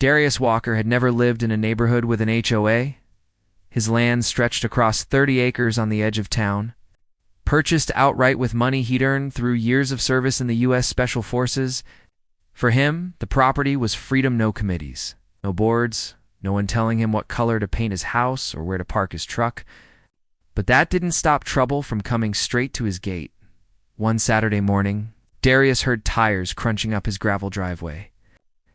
Darius Walker had never lived in a neighborhood with an HOA. His land stretched across 30 acres on the edge of town. Purchased outright with money he'd earned through years of service in the U.S. Special Forces, for him, the property was freedom, no committees, no boards, no one telling him what color to paint his house or where to park his truck. But that didn't stop trouble from coming straight to his gate. One Saturday morning, Darius heard tires crunching up his gravel driveway.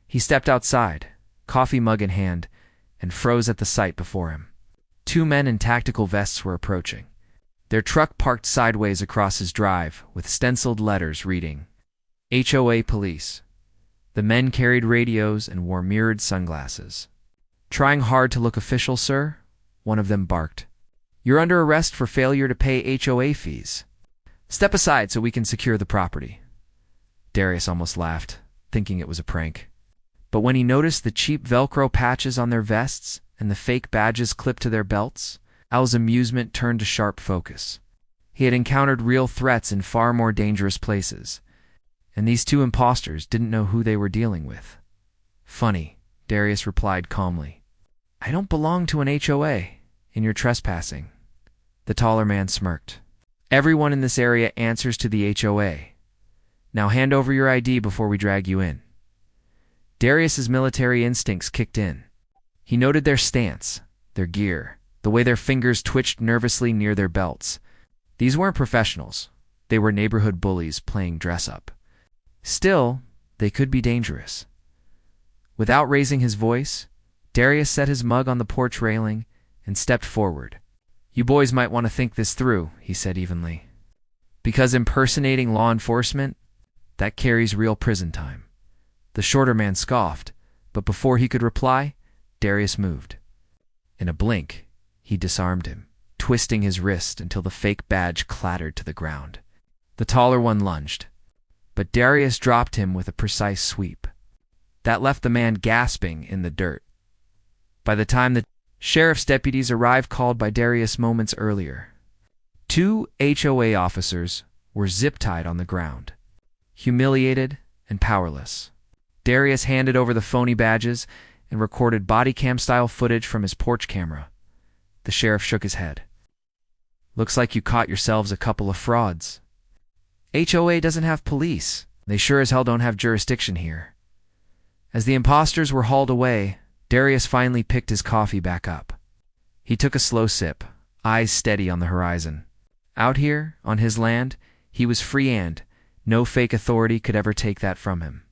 He stepped outside, coffee mug in hand, and froze at the sight before him. Two men in tactical vests were approaching. Their truck parked sideways across his drive, with stenciled letters reading, HOA Police. The men carried radios and wore mirrored sunglasses. "Trying hard to look official, sir?" one of them barked. "You're under arrest for failure to pay HOA fees. Step aside so we can secure the property." Darius almost laughed, thinking it was a prank. But when he noticed the cheap Velcro patches on their vests and the fake badges clipped to their belts, Al's amusement turned to sharp focus. He had encountered real threats in far more dangerous places, and these two imposters didn't know who they were dealing with. "Funny," Darius replied calmly. "I don't belong to an HOA, and you're trespassing." The taller man smirked. "Everyone in this area answers to the HOA. Now hand over your ID before we drag you in." Darius's military instincts kicked in. He noted their stance, their gear, the way their fingers twitched nervously near their belts. These weren't professionals. They were neighborhood bullies playing dress-up. Still, they could be dangerous. Without raising his voice, Darius set his mug on the porch railing and stepped forward. "You boys might want to think this through," he said evenly. "Because impersonating law enforcement, that carries real prison time." The shorter man scoffed, but before he could reply, Darius moved. In a blink, he disarmed him, twisting his wrist until the fake badge clattered to the ground. The taller one lunged, but Darius dropped him with a precise sweep. That left the man gasping in the dirt. By the time the sheriff's deputies arrived, called by Darius moments earlier, two HOA officers were zip-tied on the ground, humiliated and powerless. Darius handed over the phony badges and recorded body cam-style footage from his porch camera. The sheriff shook his head. "Looks like you caught yourselves a couple of frauds. HOA doesn't have police. They sure as hell don't have jurisdiction here." As the imposters were hauled away, Darius finally picked his coffee back up. He took a slow sip, eyes steady on the horizon. Out here, on his land, he was free, and no fake authority could ever take that from him.